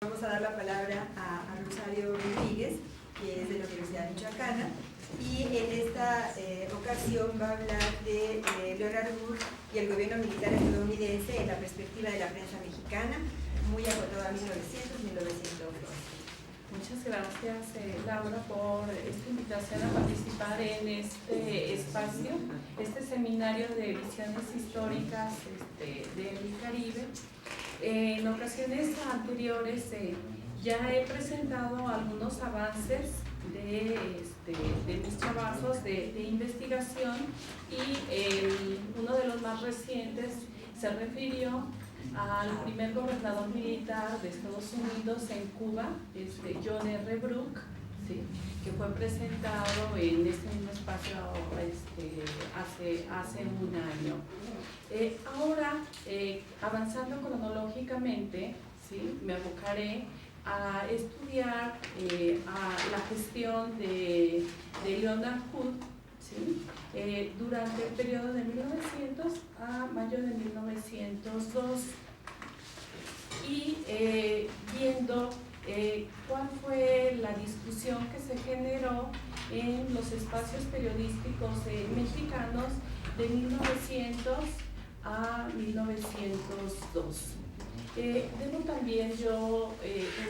Vamos a dar la palabra a Rosario Rodríguez, que es de la Universidad Michoacana, y en esta ocasión va a hablar de Leonard Wood y el gobierno militar estadounidense en la perspectiva de la prensa mexicana, muy acotado a 1900-1902. Muchas gracias, Laura, por esta invitación a participar en este espacio, este seminario de visiones históricas del Caribe. En ocasiones anteriores ya he presentado algunos avances de mis trabajos de investigación y uno de los más recientes se refirió al primer gobernador militar de Estados Unidos en Cuba, John R. Brooke, ¿sí?, que fue presentado en este mismo espacio hace un año. Ahora, avanzando cronológicamente, ¿sí?, me abocaré a estudiar a la gestión de Leonard Wood, ¿sí?, durante el periodo de 1900 a mayo de 1902 y viendo cuál fue la discusión que se generó en los espacios periodísticos mexicanos de 1900 a 1902. Debo también yo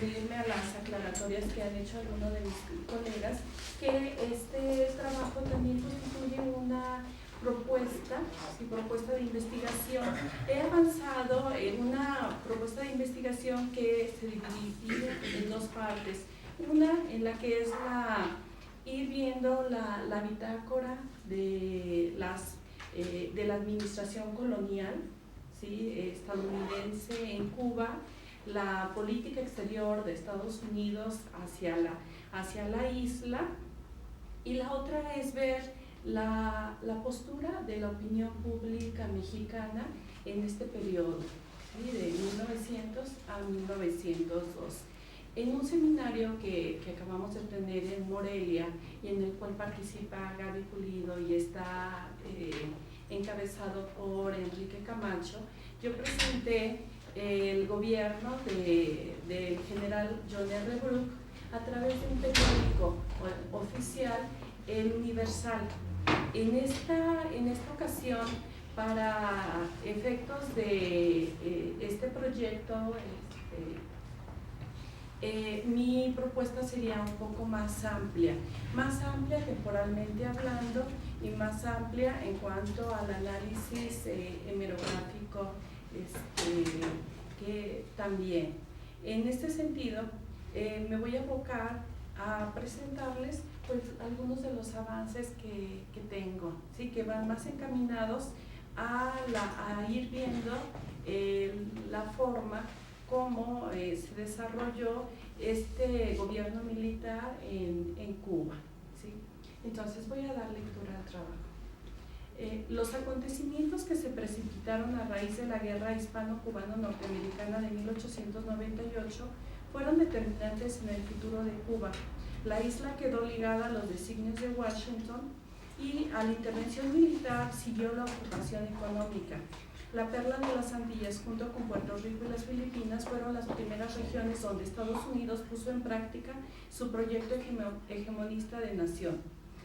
unirme a las aclaratorias que han hecho algunos de mis colegas, que este trabajo también constituye una propuesta de investigación. He avanzado en una propuesta de investigación que se divide en dos partes. Una en la que es ir viendo la bitácora de la administración colonial, ¿sí?, estadounidense en Cuba, la política exterior de Estados Unidos hacia la isla, y la otra es ver la postura de la opinión pública mexicana en este periodo, ¿sí?, de 1900 a 1902. En un seminario que acabamos de tener en Morelia y en el cual participa Gaby Pulido y está encabezado por Enrique Camacho, yo presenté el gobierno del general John R. Brooke a través de un periódico oficial, El Universal. En esta ocasión, para efectos de este proyecto, mi propuesta sería un poco más amplia temporalmente hablando y más amplia en cuanto al análisis hemerográfico que también. En este sentido, me voy a abocar a presentarles pues algunos de los avances que tengo, ¿sí?, que van más encaminados a ir viendo la forma como se desarrolló este gobierno militar en Cuba, ¿sí? Entonces voy a dar lectura al trabajo. Los acontecimientos que se precipitaron a raíz de la guerra hispano-cubano-norteamericana de 1898 fueron determinantes en el futuro de Cuba. La isla quedó ligada a los designios de Washington y a la intervención militar siguió la ocupación económica. La perla de las Antillas, junto con Puerto Rico y las Filipinas, fueron las primeras regiones donde Estados Unidos puso en práctica su proyecto hegemonista de nación,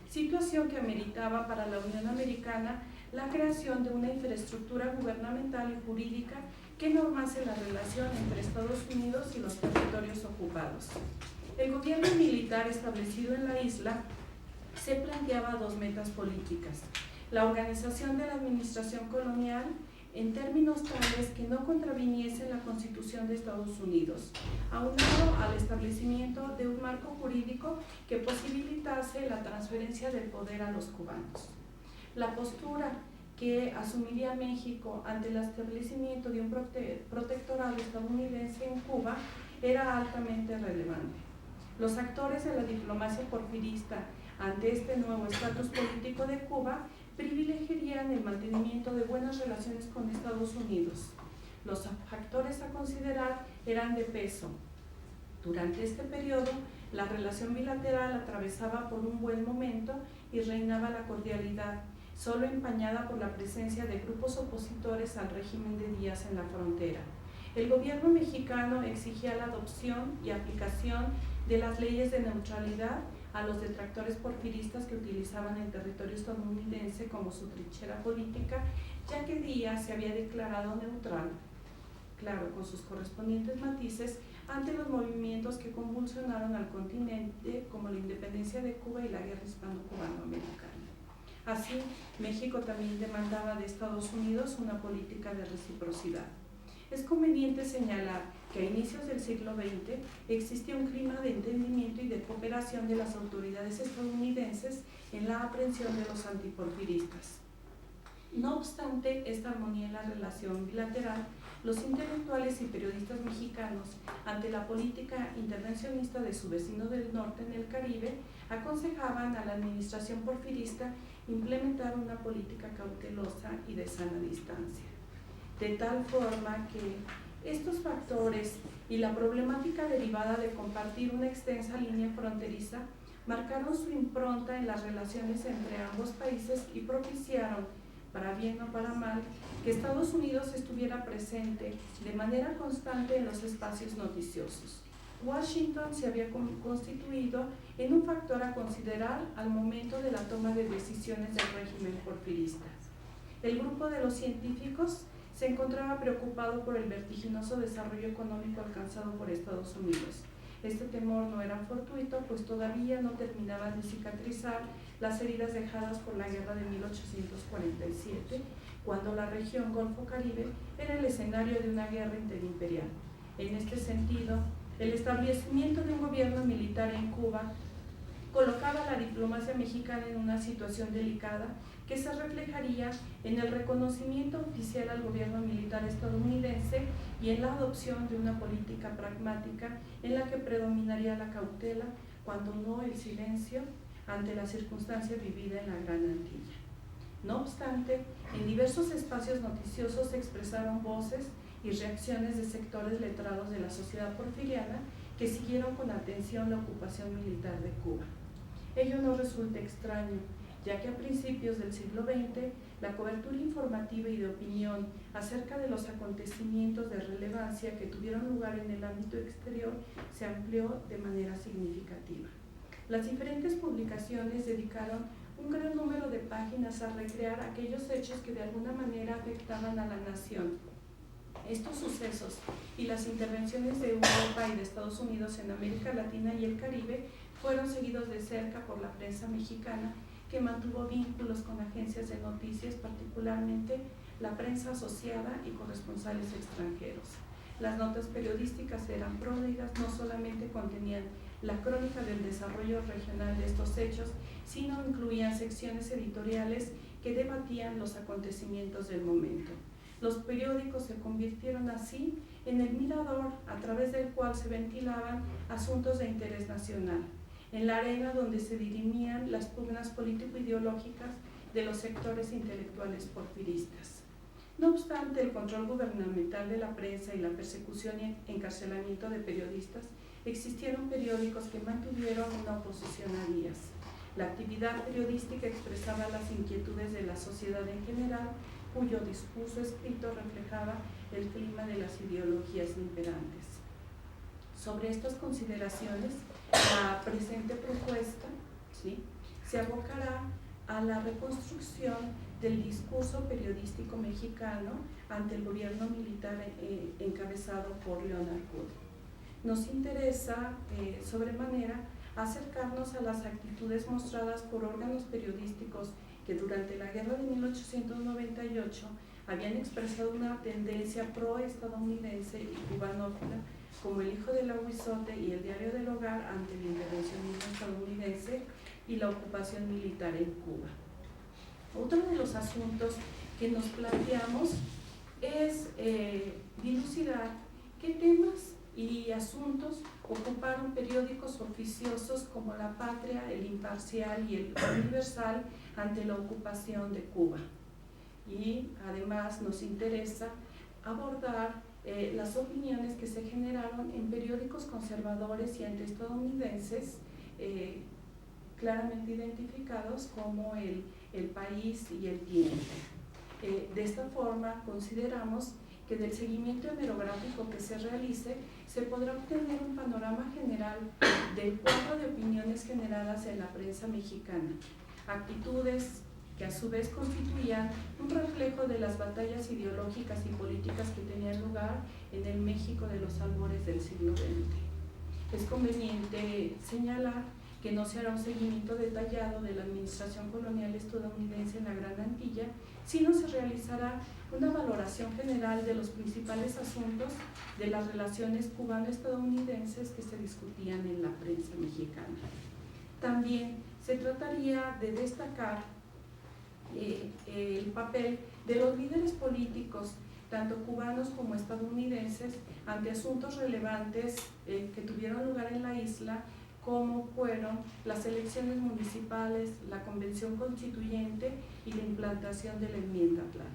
situación que ameritaba para la Unión Americana la creación de una infraestructura gubernamental y jurídica que normase la relación entre Estados Unidos y los territorios ocupados. El gobierno militar establecido en la isla se planteaba dos metas políticas: la organización de la administración colonial en términos tales que no contraviniese la Constitución de Estados Unidos, aunado al establecimiento de un marco jurídico que posibilitase la transferencia del poder a los cubanos. La postura que asumiría México ante el establecimiento de un protectorado estadounidense en Cuba era altamente relevante. Los actores de la diplomacia porfirista ante este nuevo estatus político de Cuba privilegiarían el mantenimiento de buenas relaciones con Estados Unidos. Los factores a considerar eran de peso. Durante este periodo, la relación bilateral atravesaba por un buen momento y reinaba la cordialidad, solo empañada por la presencia de grupos opositores al régimen de Díaz en la frontera. El gobierno mexicano exigía la adopción y aplicación de las leyes de neutralidad a los detractores porfiristas que utilizaban el territorio estadounidense como su trinchera política, ya que Díaz se había declarado neutral, claro, con sus correspondientes matices, ante los movimientos que convulsionaron al continente, como la independencia de Cuba y la guerra hispano-cubano-americana. Así, México también demandaba de Estados Unidos una política de reciprocidad. Es conveniente señalar que a inicios del siglo XX existía un clima de entendimiento y de cooperación de las autoridades estadounidenses en la aprehensión de los antiporfiristas. No obstante esta armonía en la relación bilateral, los intelectuales y periodistas mexicanos, ante la política intervencionista de su vecino del norte en el Caribe, aconsejaban a la administración porfirista implementar una política cautelosa y de sana distancia. De tal forma que estos factores y la problemática derivada de compartir una extensa línea fronteriza marcaron su impronta en las relaciones entre ambos países y propiciaron, para bien o para mal, que Estados Unidos estuviera presente de manera constante en los espacios noticiosos. Washington se había constituido en un factor a considerar al momento de la toma de decisiones del régimen porfirista. El grupo de los científicos se encontraba preocupado por el vertiginoso desarrollo económico alcanzado por Estados Unidos. Este temor no era fortuito, pues todavía no terminaban de cicatrizar las heridas dejadas por la guerra de 1847, cuando la región Golfo-Caribe era el escenario de una guerra interimperial. En este sentido, el establecimiento de un gobierno militar en Cuba colocaba a la diplomacia mexicana en una situación delicada que se reflejaría en el reconocimiento oficial al gobierno militar estadounidense y en la adopción de una política pragmática en la que predominaría la cautela, cuando no el silencio, ante la circunstancia vivida en la Gran Antilla. No obstante, en diversos espacios noticiosos se expresaron voces y reacciones de sectores letrados de la sociedad porfiriana que siguieron con atención la ocupación militar de Cuba. Ello no resulta extraño, ya que a principios del siglo XX la cobertura informativa y de opinión acerca de los acontecimientos de relevancia que tuvieron lugar en el ámbito exterior se amplió de manera significativa. Las diferentes publicaciones dedicaron un gran número de páginas a recrear aquellos hechos que de alguna manera afectaban a la nación. Estos sucesos y las intervenciones de Europa y de Estados Unidos en América Latina y el Caribe fueron seguidos de cerca por la prensa mexicana, que mantuvo vínculos con agencias de noticias, particularmente la prensa asociada y corresponsales extranjeros. Las notas periodísticas eran pródigas, no solamente contenían la crónica del desarrollo regional de estos hechos, sino incluían secciones editoriales que debatían los acontecimientos del momento. Los periódicos se convirtieron así en el mirador a través del cual se ventilaban asuntos de interés nacional, en la arena donde se dirimían las pugnas político-ideológicas de los sectores intelectuales porfiristas. No obstante el control gubernamental de la prensa y la persecución y encarcelamiento de periodistas, existieron periódicos que mantuvieron una oposición a Díaz. La actividad periodística expresaba las inquietudes de la sociedad en general, cuyo discurso escrito reflejaba el clima de las ideologías imperantes. Sobre estas consideraciones, la presente propuesta se abocará a la reconstrucción del discurso periodístico mexicano ante el gobierno militar encabezado por Leonard Wood. Nos interesa sobremanera acercarnos a las actitudes mostradas por órganos periodísticos que durante la guerra de 1898 habían expresado una tendencia pro-estadounidense y cubanófila, como El Hijo del Aguizote y El Diario del Hogar, ante el intervencionismo estadounidense y la ocupación militar en Cuba. Otro de los asuntos que nos planteamos es dilucidar qué temas y asuntos ocuparon periódicos oficiosos como La Patria, El Imparcial y El Universal ante la ocupación de Cuba. Y además nos interesa abordar las opiniones que se generaron en periódicos conservadores y antiestadounidenses, claramente identificados como el País y El Tiempo. De esta forma consideramos que del seguimiento hemerográfico que se realice se podrá obtener un panorama general del cuadro de opiniones generadas en la prensa mexicana, actitudes que a su vez constituían un reflejo de las batallas ideológicas y políticas que tenían lugar en el México de los albores del siglo XX. Es conveniente señalar que no se hará un seguimiento detallado de la administración colonial estadounidense en la Gran Antilla, sino se realizará una valoración general de los principales asuntos de las relaciones cubano-estadounidenses que se discutían en la prensa mexicana. También se trataría de destacar el papel de los líderes políticos, tanto cubanos como estadounidenses, ante asuntos relevantes que tuvieron lugar en la isla, como fueron las elecciones municipales, la convención constituyente y la implantación de la enmienda Platt.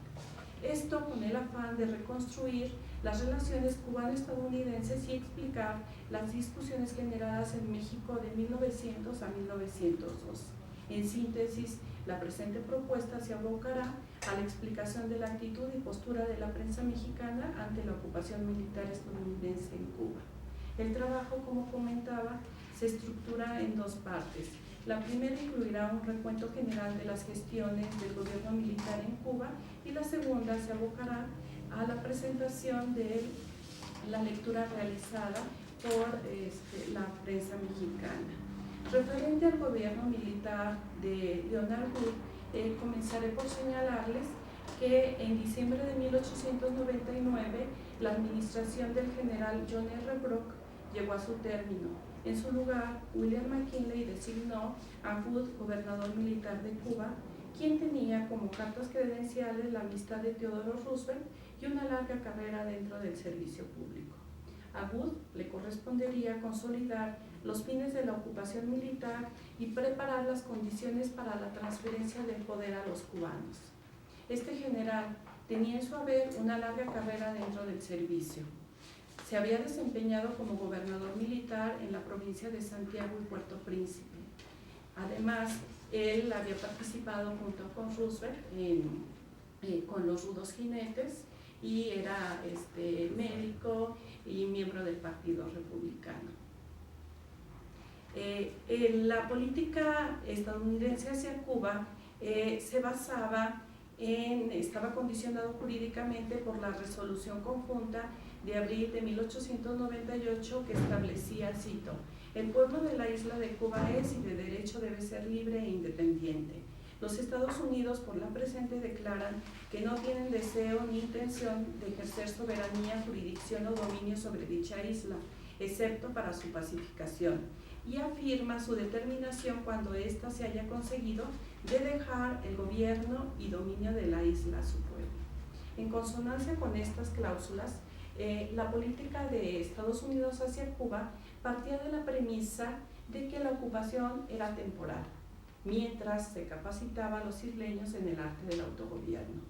Esto con el afán de reconstruir las relaciones cubano-estadounidenses y explicar las discusiones generadas en México de 1900 a 1902. En síntesis, la presente propuesta se abocará a la explicación de la actitud y postura de la prensa mexicana ante la ocupación militar estadounidense en Cuba. El trabajo, como comentaba, se estructura en dos partes. La primera incluirá un recuento general de las gestiones del gobierno militar en Cuba y la segunda se abocará a la presentación de la lectura realizada por la prensa mexicana. Referente al gobierno militar de Leonard Wood, comenzaré por señalarles que en diciembre de 1899 la administración del general John R. Brock llegó a su término. En su lugar, William McKinley designó a Wood gobernador militar de Cuba, quien tenía como cartas credenciales la amistad de Theodore Roosevelt y una larga carrera dentro del servicio público. A Wood le correspondería consolidar los fines de la ocupación militar y preparar las condiciones para la transferencia del poder a los cubanos. Este general tenía en su haber una larga carrera dentro del servicio. Se había desempeñado como gobernador militar en la provincia de Santiago y Puerto Príncipe. Además, él había participado junto con Roosevelt con los Rudos Jinetes y era médico y miembro del Partido Republicano. La política estadounidense hacia Cuba estaba condicionado jurídicamente por la resolución conjunta de abril de 1898 que establecía, cito, el pueblo de la isla de Cuba es y de derecho debe ser libre e independiente. Los Estados Unidos por la presente declaran que no tienen deseo ni intención de ejercer soberanía, jurisdicción o dominio sobre dicha isla, excepto para su pacificación, y afirma su determinación cuando ésta se haya conseguido de dejar el gobierno y dominio de la isla a su pueblo. En consonancia con estas cláusulas, la política de Estados Unidos hacia Cuba partía de la premisa de que la ocupación era temporal, mientras se capacitaba a los isleños en el arte del autogobierno.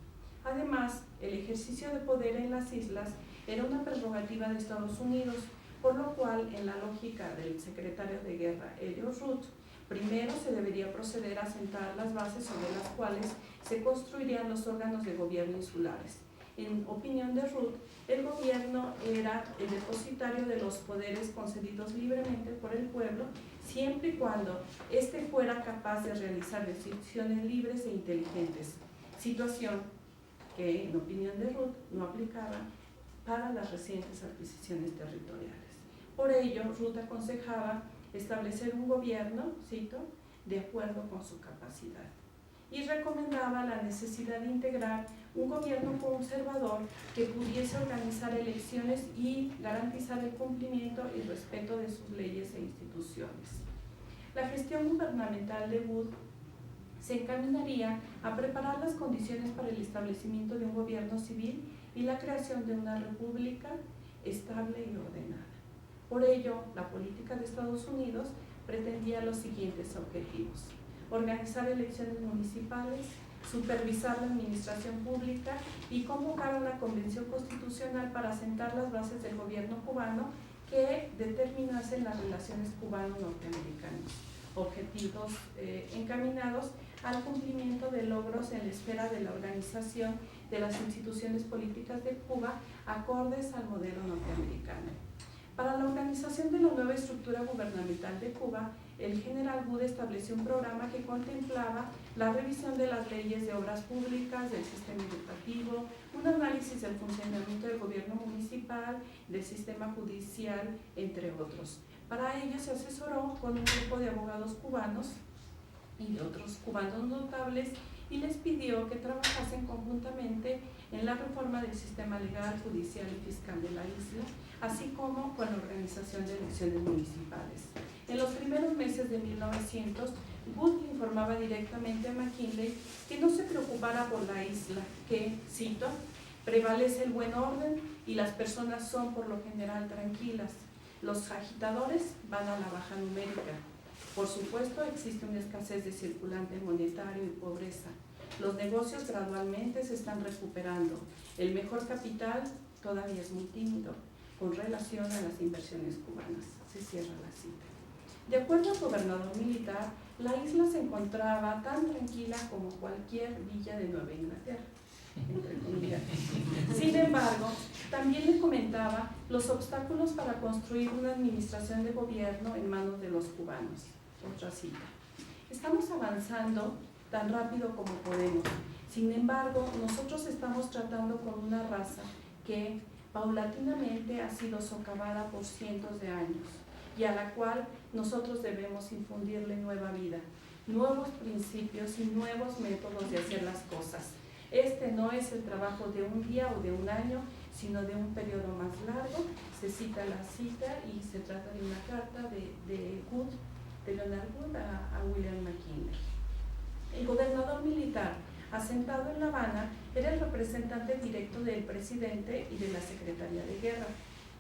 Además, el ejercicio de poder en las islas era una prerrogativa de Estados Unidos, por lo cual, en la lógica del secretario de Guerra, Elliot Root, primero se debería proceder a sentar las bases sobre las cuales se construirían los órganos de gobierno insulares. En opinión de Root, el gobierno era el depositario de los poderes concedidos libremente por el pueblo, siempre y cuando éste fuera capaz de realizar decisiones libres e inteligentes, situación que, en opinión de Root, no aplicaba para las recientes adquisiciones territoriales. Por ello, Root aconsejaba establecer un gobierno, cito, de acuerdo con su capacidad, y recomendaba la necesidad de integrar un gobierno conservador que pudiese organizar elecciones y garantizar el cumplimiento y respeto de sus leyes e instituciones. La gestión gubernamental de Wood se encaminaría a preparar las condiciones para el establecimiento de un gobierno civil y la creación de una república estable y ordenada. Por ello, la política de Estados Unidos pretendía los siguientes objetivos: organizar elecciones municipales, supervisar la administración pública y convocar una convención constitucional para sentar las bases del gobierno cubano que determinasen las relaciones cubano-norteamericanas, objetivos encaminados al cumplimiento de logros en la esfera de la organización de las instituciones políticas de Cuba acordes al modelo norteamericano. Para la organización de la nueva estructura gubernamental de Cuba, el general Wood estableció un programa que contemplaba la revisión de las leyes de obras públicas, del sistema educativo, un análisis del funcionamiento del gobierno municipal, del sistema judicial, entre otros. Para ello se asesoró con un grupo de abogados cubanos y de otros cubanos notables y les pidió que trabajasen conjuntamente en la reforma del sistema legal, judicial y fiscal de la isla, así como con la organización de elecciones municipales. En los primeros meses de 1900, Wood informaba directamente a McKinley que no se preocupara por la isla, que, cito, prevalece el buen orden y las personas son por lo general tranquilas. Los agitadores van a la baja numérica. Por supuesto, existe una escasez de circulante monetario y pobreza. Los negocios gradualmente se están recuperando. El mejor capital todavía es muy tímido con relación a las inversiones cubanas. Se cierra la cita. De acuerdo al gobernador militar, la isla se encontraba tan tranquila como cualquier villa de Nueva Inglaterra, entre comillas. Sin embargo, también le comentaba los obstáculos para construir una administración de gobierno en manos de los cubanos. Otra cita. Estamos avanzando tan rápido como podemos. Sin embargo, nosotros estamos tratando con una raza que paulatinamente ha sido socavada por cientos de años y a la cual nosotros debemos infundirle nueva vida, nuevos principios y nuevos métodos de hacer las cosas. Este no es el trabajo de un día o de un año, sino de un periodo más largo. Se cita la cita y se trata de una carta de Leonard Wood a William McKinley. El gobernador militar, asentado en La Habana, era el representante directo del presidente y de la Secretaría de Guerra.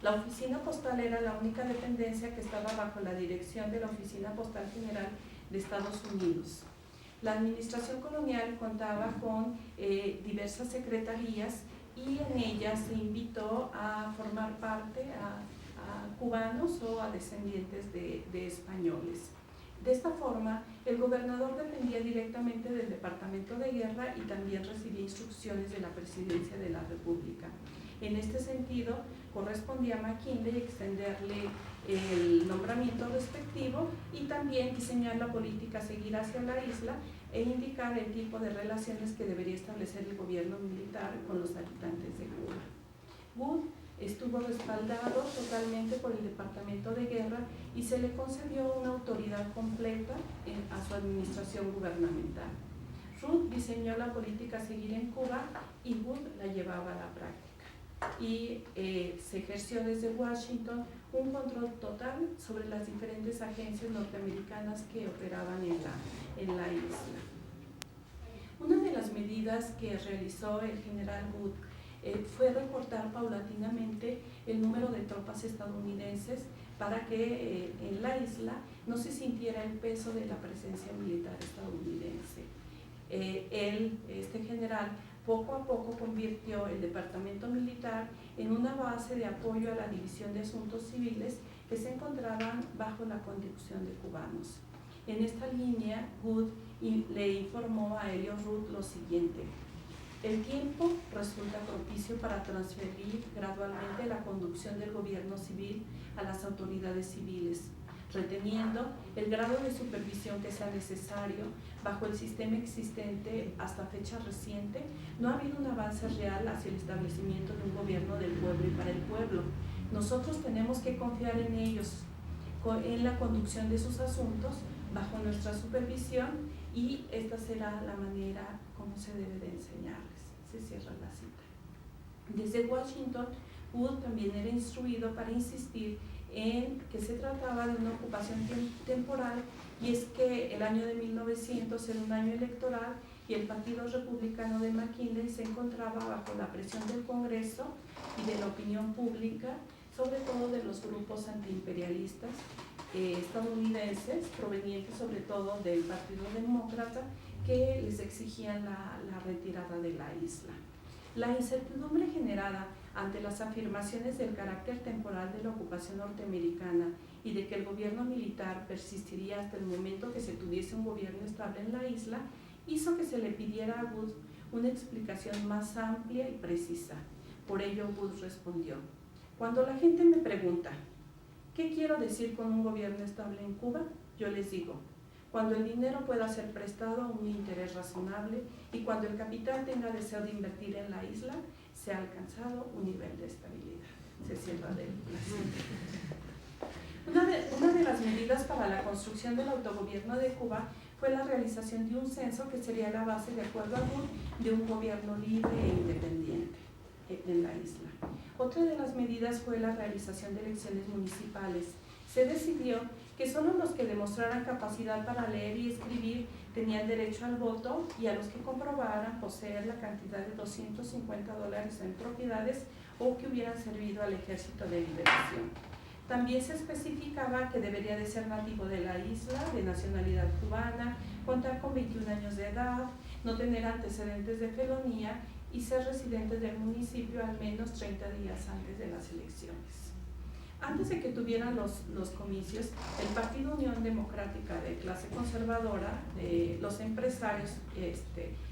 La oficina postal era la única dependencia que estaba bajo la dirección de la Oficina Postal General de Estados Unidos. La administración colonial contaba con diversas secretarías y en ellas se invitó a formar parte a cubanos o a descendientes de españoles. De esta forma, el gobernador dependía directamente del Departamento de Guerra y también recibía instrucciones de la Presidencia de la República. En este sentido, correspondía a McKinley extenderle el nombramiento respectivo y también diseñar la política a seguir hacia la isla e indicar el tipo de relaciones que debería establecer el gobierno militar con los habitantes de Cuba. Wood estuvo respaldado totalmente por el Departamento de Guerra y se le concedió una autoridad completa a su administración gubernamental. Root diseñó la política a seguir en Cuba y Wood la llevaba a la práctica. Y se ejerció desde Washington un control total sobre las diferentes agencias norteamericanas que operaban en la isla. Una de las medidas que realizó el general Wood fue recortar paulatinamente el número de tropas estadounidenses para que en la isla no se sintiera el peso de la presencia militar estadounidense. Este general, poco a poco convirtió el departamento militar en una base de apoyo a la División de Asuntos Civiles que se encontraban bajo la conducción de cubanos. En esta línea, Wood le informó a Elliot Root lo siguiente: el tiempo resulta propicio para transferir gradualmente la conducción del gobierno civil a las autoridades civiles, reteniendo el grado de supervisión que sea necesario. Bajo el sistema existente hasta fecha reciente, no ha habido un avance real hacia el establecimiento de un gobierno del pueblo y para el pueblo. Nosotros tenemos que confiar en ellos, en la conducción de sus asuntos, bajo nuestra supervisión, y esta será la manera como se debe de enseñarles. Se cierra la cita. Desde Washington, Wood también era instruido para insistir en que se trataba de una ocupación temporal, y es que el año de 1900 era un año electoral y el Partido Republicano de McKinley se encontraba bajo la presión del Congreso y de la opinión pública, sobre todo de los grupos antiimperialistas estadounidenses, provenientes sobre todo del Partido Demócrata, que les exigían la retirada de la isla. La incertidumbre generada ante las afirmaciones del carácter temporal de la ocupación norteamericana y de que el gobierno militar persistiría hasta el momento que se tuviese un gobierno estable en la isla, hizo que se le pidiera a Wood una explicación más amplia y precisa. Por ello, Wood respondió: cuando la gente me pregunta, ¿qué quiero decir con un gobierno estable en Cuba? Yo les digo: cuando el dinero pueda ser prestado a un interés razonable y cuando el capital tenga deseo de invertir en la isla, se ha alcanzado un nivel de estabilidad. Se cierra de la cita. Una de las medidas para la construcción del autogobierno de Cuba fue la realización de un censo que sería la base, de acuerdo a Wood, de un gobierno libre e independiente en la isla. Otra de las medidas fue la realización de elecciones municipales. Se decidió que solo los que demostraran capacidad para leer y escribir tenían derecho al voto, y a los que comprobaran poseer la cantidad de $250 en propiedades o que hubieran servido al Ejército de Liberación. También se especificaba que debería de ser nativo de la isla, de nacionalidad cubana, contar con 21 años de edad, no tener antecedentes de felonía y ser residente del municipio al menos 30 días antes de las elecciones. Antes de que tuvieran los comicios, el Partido Unión Democrática de clase conservadora, de los empresarios,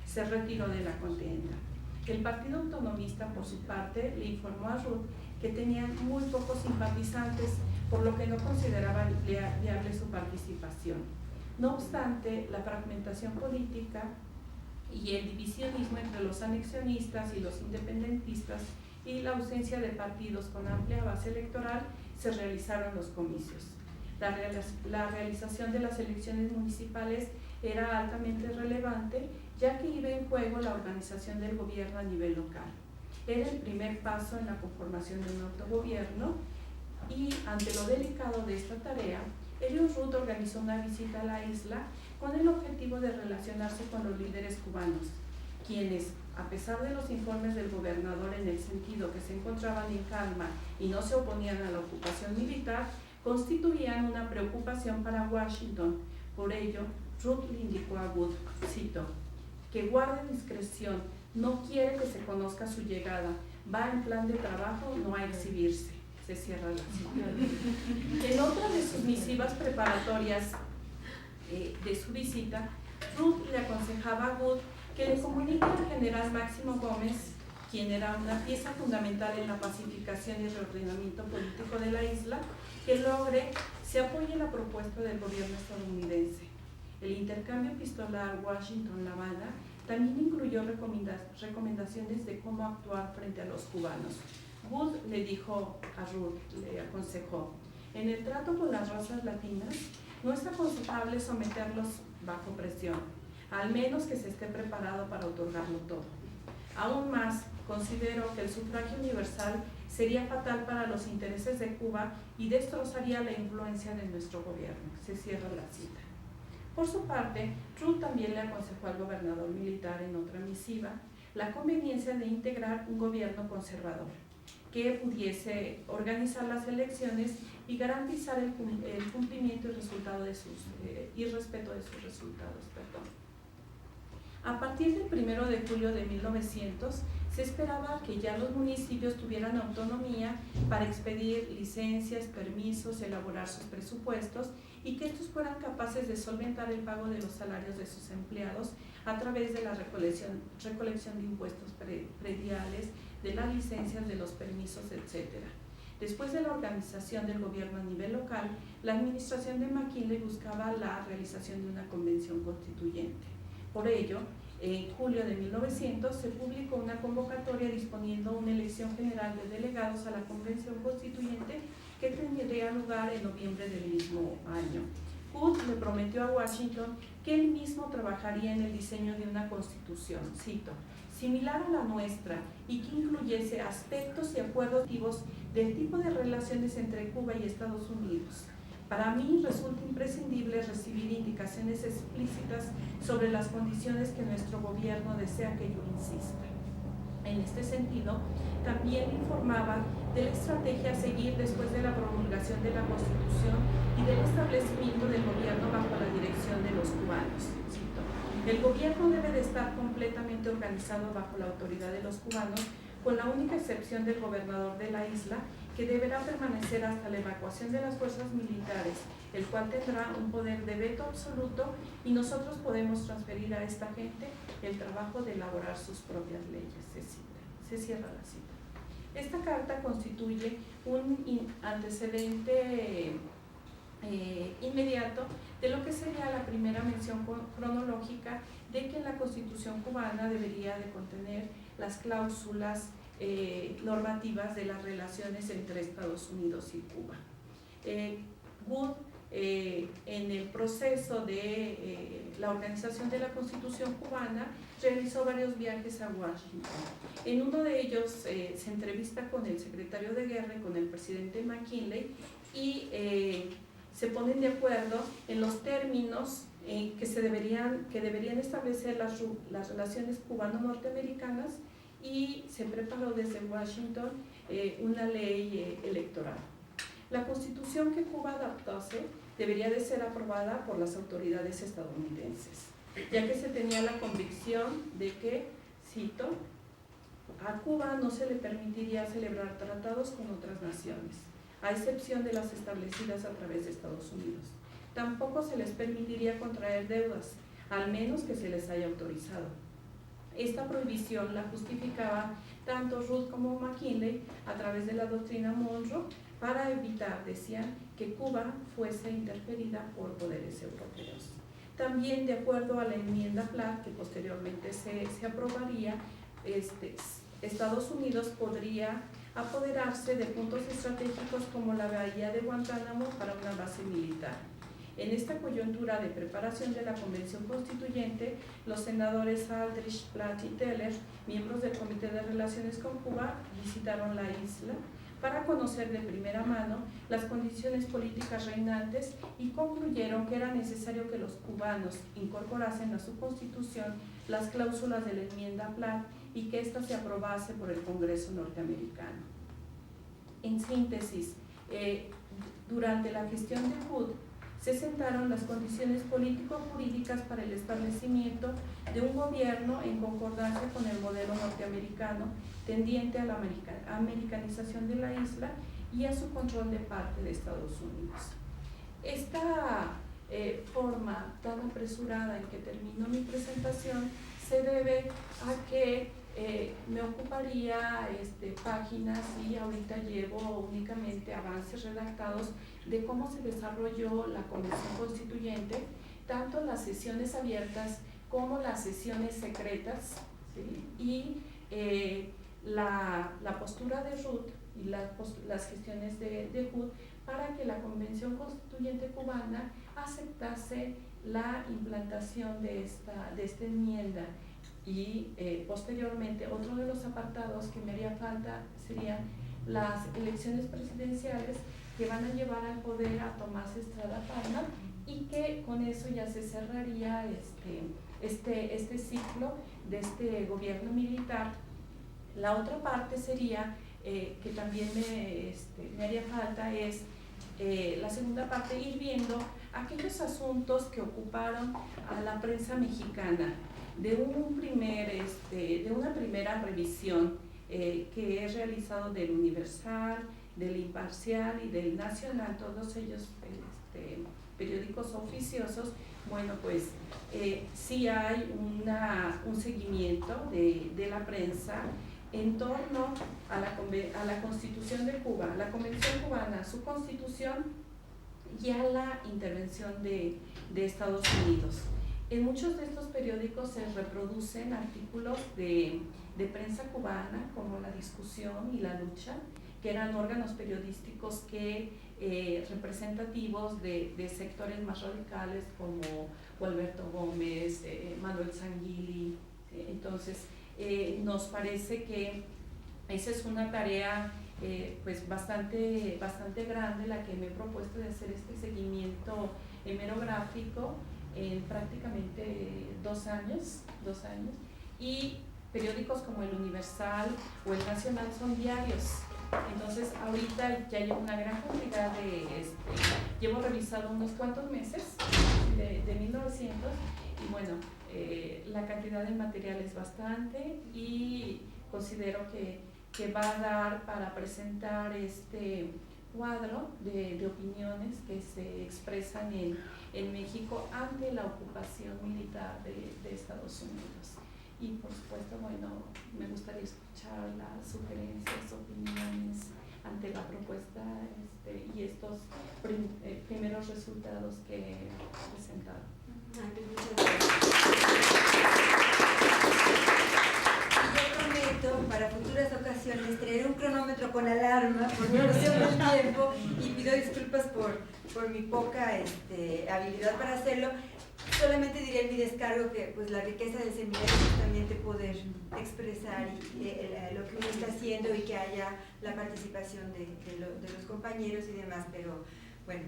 se retiró de la contienda. El Partido Autonomista, por su parte, le informó a Rudd que tenían muy pocos simpatizantes, por lo que no consideraban viable su participación. No obstante, la fragmentación política y el divisionismo entre los anexionistas y los independentistas y la ausencia de partidos con amplia base electoral, se realizaron los comicios. La realización de las elecciones municipales era altamente relevante, ya que iba en juego la organización del gobierno a nivel local. Era el primer paso en la conformación de un autogobierno, y ante lo delicado de esta tarea, Eliot Rudd organizó una visita a la isla con el objetivo de relacionarse con los líderes cubanos, quienes, a pesar de los informes del gobernador en el sentido que se encontraban en calma y no se oponían a la ocupación militar, constituían una preocupación para Washington. Por ello, Rudd le indicó a Wood, cito, que guarde discreción, no quiere que se conozca su llegada, va en plan de trabajo, no a exhibirse. Se cierra la cita. En otra de sus misivas preparatorias de su visita, Rudd le aconsejaba a Wood que le comunique al general Máximo Gómez, quien era una pieza fundamental en la pacificación y reordenamiento político de la isla, que logre se apoye la propuesta del gobierno estadounidense. El intercambio epistolar Washington-La Habana también incluyó recomendaciones de cómo actuar frente a los cubanos. Wood le dijo a Rudd, le aconsejó: en el trato con las razas latinas no es aconsejable someterlos bajo presión, al menos que se esté preparado para otorgarlo todo. Aún más, considero que el sufragio universal sería fatal para los intereses de Cuba y destrozaría la influencia de nuestro gobierno. Se cierra la cita. Por su parte, Rudd también le aconsejó al gobernador militar en otra misiva la conveniencia de integrar un gobierno conservador que pudiese organizar las elecciones y garantizar el cumplimiento y respeto de sus resultados. A partir del 1 de julio de 1900, se esperaba que ya los municipios tuvieran autonomía para expedir licencias, permisos, elaborar sus presupuestos, y que estos fueran capaces de solventar el pago de los salarios de sus empleados a través de la recolección de impuestos prediales, de las licencias, de los permisos, etc. Después de la organización del gobierno a nivel local, la administración de McKinley buscaba la realización de una convención constituyente. Por ello, en julio de 1900 se publicó una convocatoria disponiendo una elección general de delegados a la convención constituyente que tendría lugar en noviembre del mismo año. Wood le prometió a Washington que él mismo trabajaría en el diseño de una constitución, cito, similar a la nuestra y que incluyese aspectos y acuerdos activos del tipo de relaciones entre Cuba y Estados Unidos. Para mí resulta imprescindible recibir indicaciones explícitas sobre las condiciones que nuestro gobierno desea que yo insista. En este sentido, también informaba de la estrategia a seguir después de la promulgación de la Constitución y del establecimiento del gobierno bajo la dirección de los cubanos. Cito, el gobierno debe de estar completamente organizado bajo la autoridad de los cubanos con la única excepción del gobernador de la isla, que deberá permanecer hasta la evacuación de las fuerzas militares, el cual tendrá un poder de veto absoluto y nosotros podemos transferir a esta gente el trabajo de elaborar sus propias leyes. Se cierra la cita. Esta carta constituye un antecedente inmediato de lo que sería la primera mención cronológica de que la Constitución cubana debería de contener las cláusulas normativas de las relaciones entre Estados Unidos y Cuba. Wood, en el proceso de la organización de la Constitución cubana, realizó varios viajes a Washington. En uno de ellos se entrevista con el secretario de Guerra y con el presidente McKinley y se ponen de acuerdo en los términos que deberían establecer las relaciones cubano-norteamericanas, y se preparó desde Washington una ley electoral. La Constitución que Cuba adoptase debería de ser aprobada por las autoridades estadounidenses, ya que se tenía la convicción de que, cito, a Cuba no se le permitiría celebrar tratados con otras naciones, a excepción de las establecidas a través de Estados Unidos. Tampoco se les permitiría contraer deudas, al menos que se les haya autorizado. Esta prohibición la justificaba tanto Roosevelt como McKinley a través de la doctrina Monroe para evitar, decían, que Cuba fuese interferida por poderes europeos. También, de acuerdo a la enmienda Platt, que posteriormente se aprobaría, Estados Unidos podría apoderarse de puntos estratégicos como la bahía de Guantánamo para una base militar. En esta coyuntura de preparación de la Convención Constituyente, los senadores Aldrich, Platt y Teller, miembros del Comité de Relaciones con Cuba, visitaron la isla para conocer de primera mano las condiciones políticas reinantes y concluyeron que era necesario que los cubanos incorporasen a su Constitución las cláusulas de la enmienda Platt y que ésta se aprobase por el Congreso norteamericano. En síntesis, durante la gestión de Hood, se sentaron las condiciones político-jurídicas para el establecimiento de un gobierno en concordancia con el modelo norteamericano tendiente a la americanización de la isla y a su control de parte de Estados Unidos. Esta forma tan apresurada en que terminó mi presentación se debe a que me ocuparía páginas y ahorita llevo únicamente avances redactados de cómo se desarrolló la Convención Constituyente, tanto las sesiones abiertas como las sesiones secretas, ¿sí? Y la postura de Ruth y las gestiones de Hood para que la Convención Constituyente cubana aceptase la implantación de esta enmienda. Y posteriormente, otro de los apartados que me haría falta serían las elecciones presidenciales que van a llevar al poder a Tomás Estrada Palma y que con eso ya se cerraría este ciclo de este gobierno militar. La otra parte sería, que también me haría falta, es la segunda parte, ir viendo aquellos asuntos que ocuparon a la prensa mexicana de una primera revisión que es realizado del Universal, del Imparcial y del Nacional, todos ellos periódicos oficiosos. Bueno, pues sí hay un seguimiento de la prensa en torno a la Constitución de Cuba, la Convención cubana, su Constitución y a la intervención de Estados Unidos. En muchos de estos periódicos se reproducen artículos de prensa cubana como La Discusión y La Lucha, que eran órganos periodísticos representativos de sectores más radicales como Gualberto Gómez, Manuel Sanguili. Entonces, nos parece que esa es una tarea pues bastante grande la que me he propuesto de hacer este seguimiento hemerográfico en prácticamente 2 años, y periódicos como el Universal o el Nacional son diarios. Entonces ahorita ya llevo una gran cantidad llevo revisado unos cuantos meses de 1900 y bueno, la cantidad de material es bastante y considero que que va a dar para presentar este cuadro de opiniones que se expresan en México ante la ocupación militar de Estados Unidos. Y por supuesto, bueno, me gustaría escuchar las sugerencias, opiniones ante la propuesta y estos primeros resultados que he presentado. Yo prometo para futuras ocasiones traer un cronómetro con alarma por mi noción del tiempo y pido disculpas por mi poca habilidad para hacerlo. Solamente diré en mi descargo que pues, la riqueza del seminario es justamente poder expresar lo que uno está haciendo y que haya la participación de los compañeros y demás, pero bueno,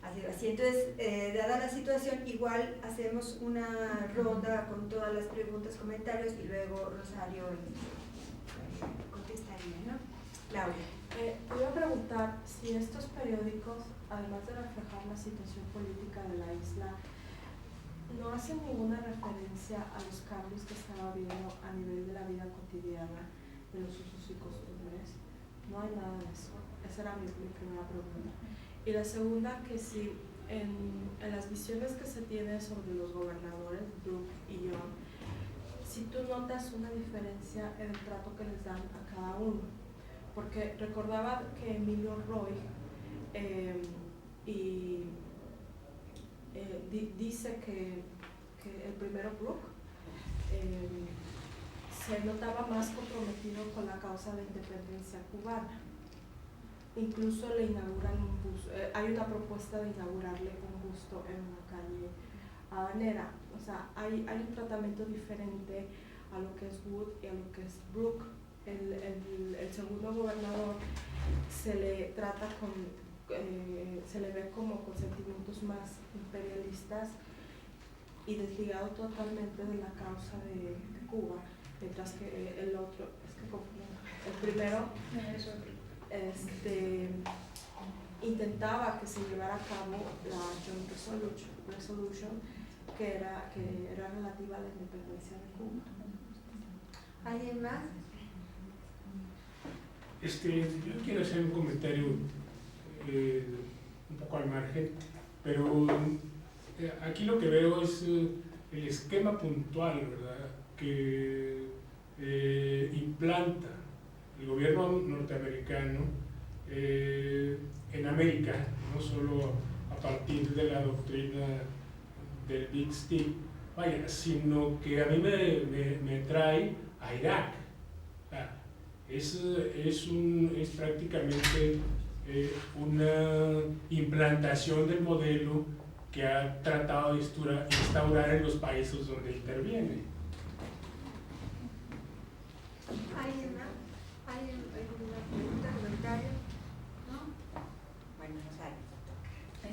ha sido así. Entonces, dada la situación, igual hacemos una ronda con todas las preguntas, comentarios y luego Rosario contestaría, ¿no? Laura. Te voy a preguntar si estos periódicos, además de reflejar la situación política de la isla, no hacen ninguna referencia a los cambios que estaba habiendo a nivel de la vida cotidiana, de los usos y costumbres. No hay nada de eso. Esa era mi primera pregunta. Y la segunda, que si en las visiones que se tienen sobre los gobernadores, Brooke y John, si tú notas una diferencia en el trato que les dan a cada uno. Porque recordaba que Emilio Roy dice que el primero Brooke se notaba más comprometido con la causa de independencia cubana. Incluso le inauguran un busto, hay una propuesta de inaugurarle un busto en una calle habanera. O sea, hay un tratamiento diferente a lo que es Wood y a lo que es Brooke. El segundo gobernador se le trata se le ve como con sentimientos más imperialistas y desligado totalmente de la causa de Cuba, mientras que el otro, el primero intentaba que se llevara a cabo la Joint Resolution que era relativa a la independencia de Cuba. ¿Alguien más? Yo quiero hacer un comentario un poco al margen, pero aquí lo que veo es el esquema puntual, ¿verdad?, que implanta el gobierno norteamericano en América, no solo a partir de la doctrina del Big Stick, vaya, sino que a mí me trae a Irak. Es prácticamente una implantación del modelo que ha tratado de instaurar en los países donde interviene. ¿Alguien más? ¿Alguna pregunta, comentario? ¿No? Bueno, Rosario.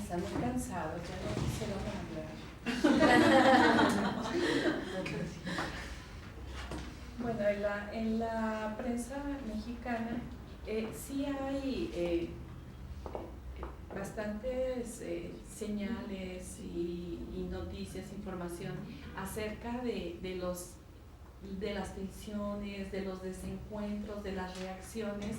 Están muy cansados, ya no quisieron hablar. Bueno, en la prensa mexicana sí hay bastantes señales y noticias, información acerca de las tensiones, de los desencuentros, de las reacciones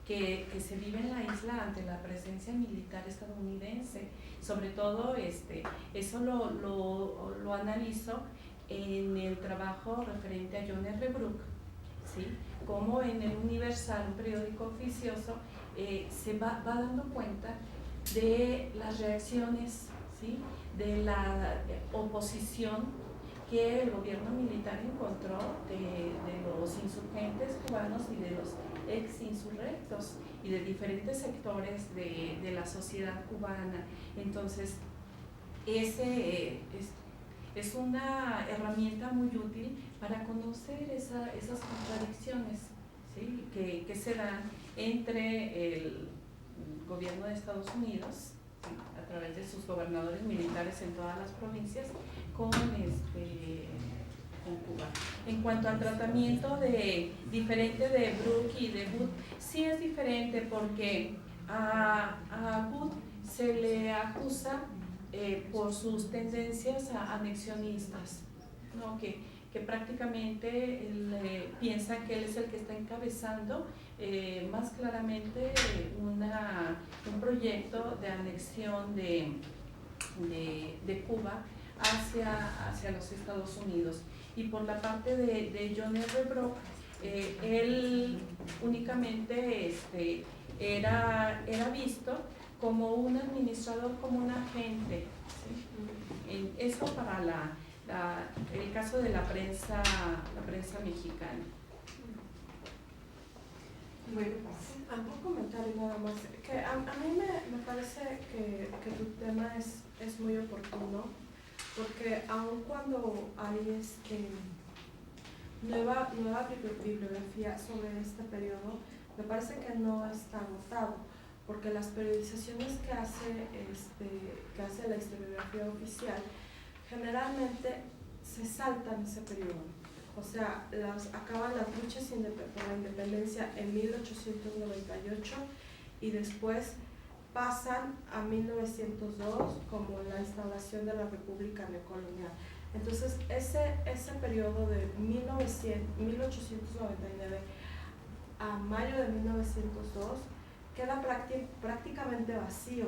que se vive en la isla ante la presencia militar estadounidense. Sobre todo eso lo analizo en el trabajo referente a John R. Brooke, ¿sí? Como en el Universal, un periódico oficioso, se va dando cuenta de las reacciones, ¿sí?, de la oposición que el gobierno militar encontró de los insurgentes cubanos y de los ex-insurrectos y de diferentes sectores de la sociedad cubana. Entonces, es una herramienta muy útil para conocer esas contradicciones, ¿sí?, que se dan entre el gobierno de Estados Unidos, ¿sí?, a través de sus gobernadores militares en todas las provincias, con Cuba. En cuanto al tratamiento diferente de Brooke y de Wood, sí es diferente porque a Wood se le acusa por sus tendencias anexionistas, ¿no?, que que prácticamente él piensa que él es el que está encabezando más claramente un proyecto de anexión de Cuba hacia los Estados Unidos. Y por la parte de John R. Brock, él únicamente era visto como un administrador, como un agente, ¿sí? Eso para el caso de la prensa mexicana. Bueno, Un comentario nada más, que a mí me parece que tu tema es muy oportuno, porque aun cuando hay nueva bibliografía sobre este periodo, me parece que no está agotado, porque las periodizaciones que hace la historiografía oficial generalmente se saltan ese periodo. O sea, acaban las luchas por la independencia en 1898 y después pasan a 1902 como la instauración de la República Neocolonial. Entonces, ese periodo de 1899 a mayo de 1902 queda prácticamente vacío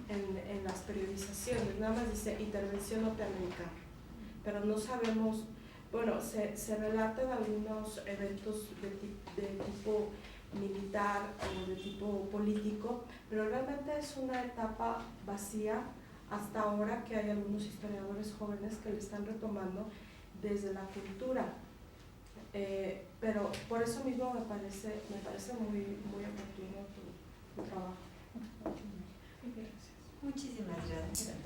en las periodizaciones. Nada más dice intervención norteamericana, pero no sabemos. Bueno, se relatan algunos eventos de tipo militar o de tipo político, pero realmente es una etapa vacía hasta ahora, que hay algunos historiadores jóvenes que le están retomando desde la cultura. Pero por eso mismo me parece muy, muy oportuno tu trabajo. Gracias. muchísimas gracias.